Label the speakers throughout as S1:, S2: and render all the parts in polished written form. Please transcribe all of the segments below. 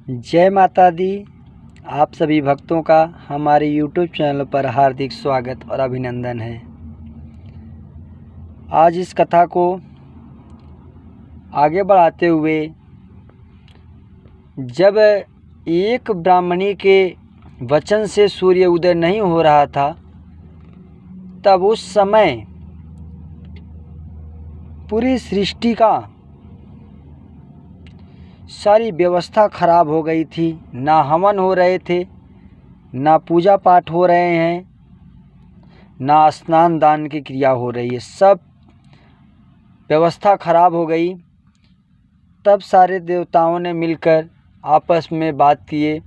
S1: जय माता दी। आप सभी भक्तों का हमारे YouTube चैनल पर हार्दिक स्वागत और अभिनंदन है। आज इस कथा को आगे बढ़ाते हुए जब एक ब्राह्मणी के वचन से सूर्य उदय नहीं हो रहा था, तब उस समय पूरी सृष्टि का सारी व्यवस्था खराब हो गई थी। ना हवन हो रहे थे, ना पूजा पाठ हो रहे हैं, ना स्नान दान की क्रिया हो रही है। सब व्यवस्था खराब हो गई। तब सारे देवताओं ने मिलकर आपस में बात किए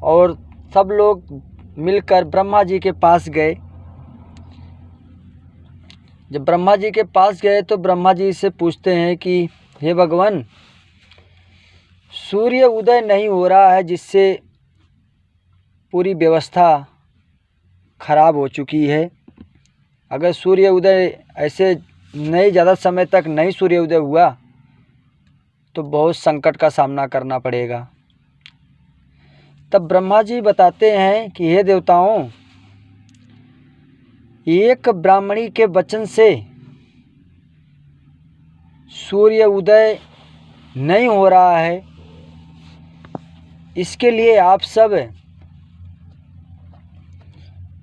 S1: और सब लोग मिलकर ब्रह्मा जी के पास गए। जब ब्रह्मा जी के पास गए तो ब्रह्मा जी से पूछते हैं कि हे भगवान, सूर्य उदय नहीं हो रहा है, जिससे पूरी व्यवस्था खराब हो चुकी है। अगर सूर्य उदय ऐसे नहीं ज़्यादा समय तक नहीं सूर्य उदय हुआ तो बहुत संकट का सामना करना पड़ेगा। तब ब्रह्मा जी बताते हैं कि हे देवताओं, एक ब्राह्मणी के वचन से सूर्य उदय नहीं हो रहा है। इसके लिए आप सब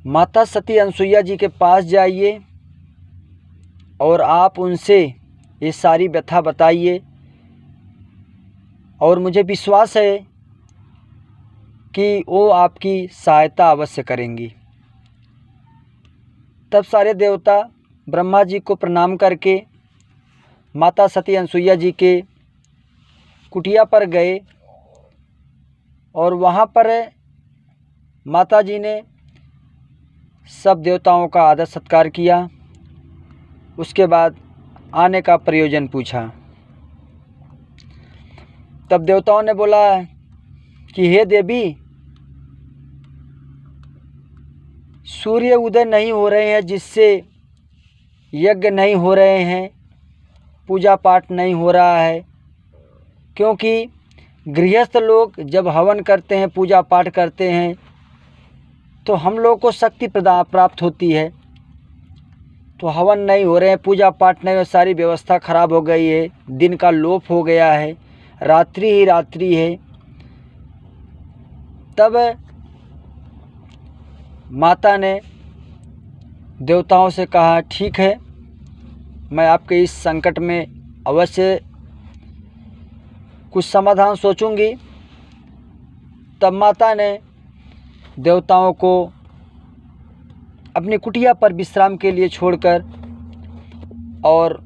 S1: माता सती अनसुईया जी के पास जाइए और आप उनसे ये सारी व्यथा बताइए, और मुझे विश्वास है कि वो आपकी सहायता अवश्य करेंगी। तब सारे देवता ब्रह्मा जी को प्रणाम करके माता सती अनसुईया जी के कुटिया पर गए और वहाँ पर माता जी ने सब देवताओं का आदर सत्कार किया। उसके बाद आने का प्रयोजन पूछा। तब देवताओं ने बोला कि हे देवी, सूर्य उदय नहीं हो रहे हैं, जिससे यज्ञ नहीं हो रहे हैं, पूजा पाठ नहीं हो रहा है। क्योंकि गृहस्थ लोग जब हवन करते हैं, पूजा पाठ करते हैं, तो हम लोग को शक्ति प्राप्त होती है। तो हवन नहीं हो रहे हैं, पूजा पाठ नहीं हो, सारी व्यवस्था खराब हो गई है, दिन का लोप हो गया है, रात्रि ही रात्रि है। तब माता ने देवताओं से कहा, ठीक है, मैं आपके इस संकट में अवश्य कुछ समाधान सोचूंगी। तब माता ने देवताओं को अपनी कुटिया पर विश्राम के लिए छोड़कर और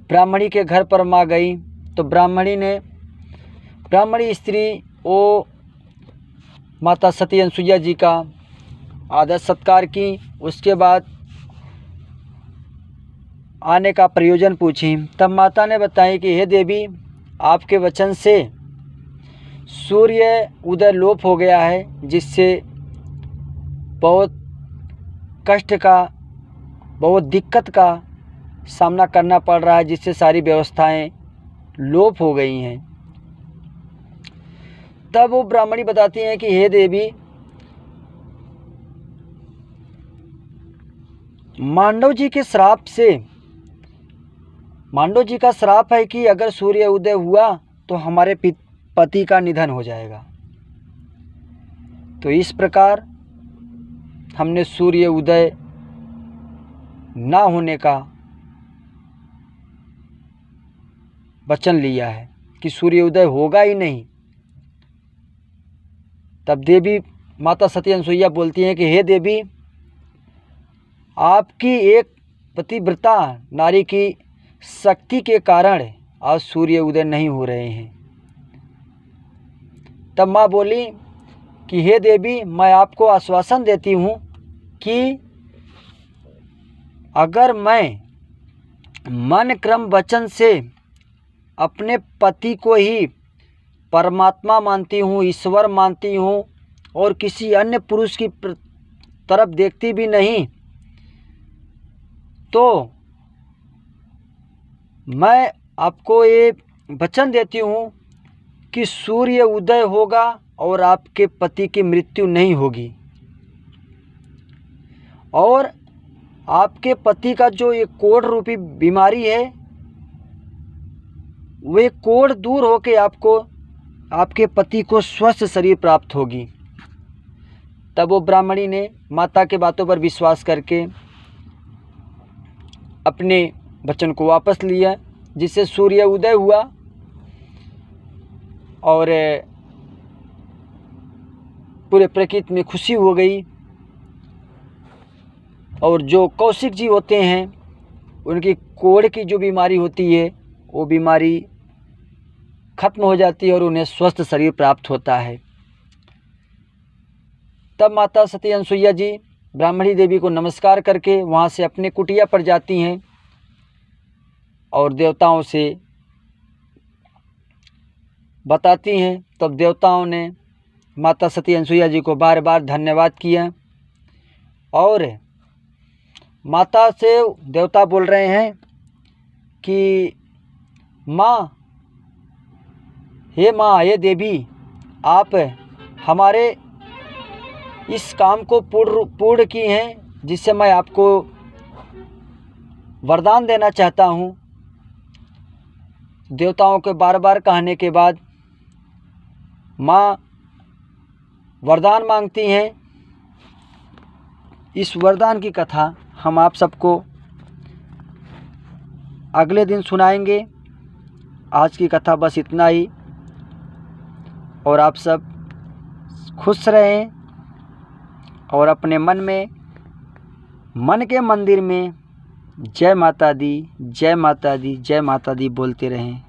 S1: ब्राह्मणी के घर पर माँ गई। तो ब्राह्मणी स्त्री वो माता सती अनसुईया जी का आदर सत्कार की। उसके बाद आने का प्रयोजन पूछी। तब माता ने बताई कि हे देवी, आपके वचन से सूर्य उदय लोप हो गया है, जिससे बहुत कष्ट का, बहुत दिक्कत का सामना करना पड़ रहा है, जिससे सारी व्यवस्थाएं लोप हो गई हैं। तब वो ब्राह्मणी बताती हैं कि हे देवी, मांडव जी के श्राप से, मांडव जी का श्राप है कि अगर सूर्य उदय हुआ तो हमारे पति का निधन हो जाएगा। तो इस प्रकार हमने सूर्य उदय ना होने का वचन लिया है कि सूर्य उदय होगा ही नहीं। तब देवी माता सती अनसुईया बोलती हैं कि हे देवी, आपकी एक पतिव्रता नारी की शक्ति के कारण आज सूर्य उदय नहीं हो रहे हैं। तब माँ बोली कि हे देवी, मैं आपको आश्वासन देती हूँ कि अगर मैं मन क्रम वचन से अपने पति को ही परमात्मा मानती हूँ, ईश्वर मानती हूँ, और किसी अन्य पुरुष की तरफ देखती भी नहीं, तो मैं आपको ये वचन देती हूँ कि सूर्य उदय होगा और आपके पति की मृत्यु नहीं होगी, और आपके पति का जो ये कोढ़ रूपी बीमारी है वे कोढ़ दूर होके आपके पति को स्वस्थ शरीर प्राप्त होगी। तब वो ब्राह्मणी ने माता के बातों पर विश्वास करके अपने वचन को वापस लिया, जिससे सूर्य उदय हुआ और पूरे प्रकृति में खुशी हो गई। और जो कौशिक जी होते हैं उनकी कोढ़ की जो बीमारी होती है वो बीमारी खत्म हो जाती है और उन्हें स्वस्थ शरीर प्राप्त होता है। तब माता सती अनसुईया जी ब्राह्मणी देवी को नमस्कार करके वहाँ से अपने कुटिया पर जाती हैं और देवताओं से बताती हैं। तब देवताओं ने माता सती अनसुईया जी को बार बार धन्यवाद किया और माता से देवता बोल रहे हैं कि माँ, हे माँ, हे देवी, आप हमारे इस काम को पूर्ण की हैं, जिससे मैं आपको वरदान देना चाहता हूँ। देवताओं के बार बार कहने के बाद माँ वरदान मांगती हैं। इस वरदान की कथा हम आप सबको अगले दिन सुनाएंगे। आज की कथा बस इतना ही, और आप सब खुश रहें और अपने मन के मंदिर में जय माता दी, जय माता दी, जय माता दी बोलते रहें।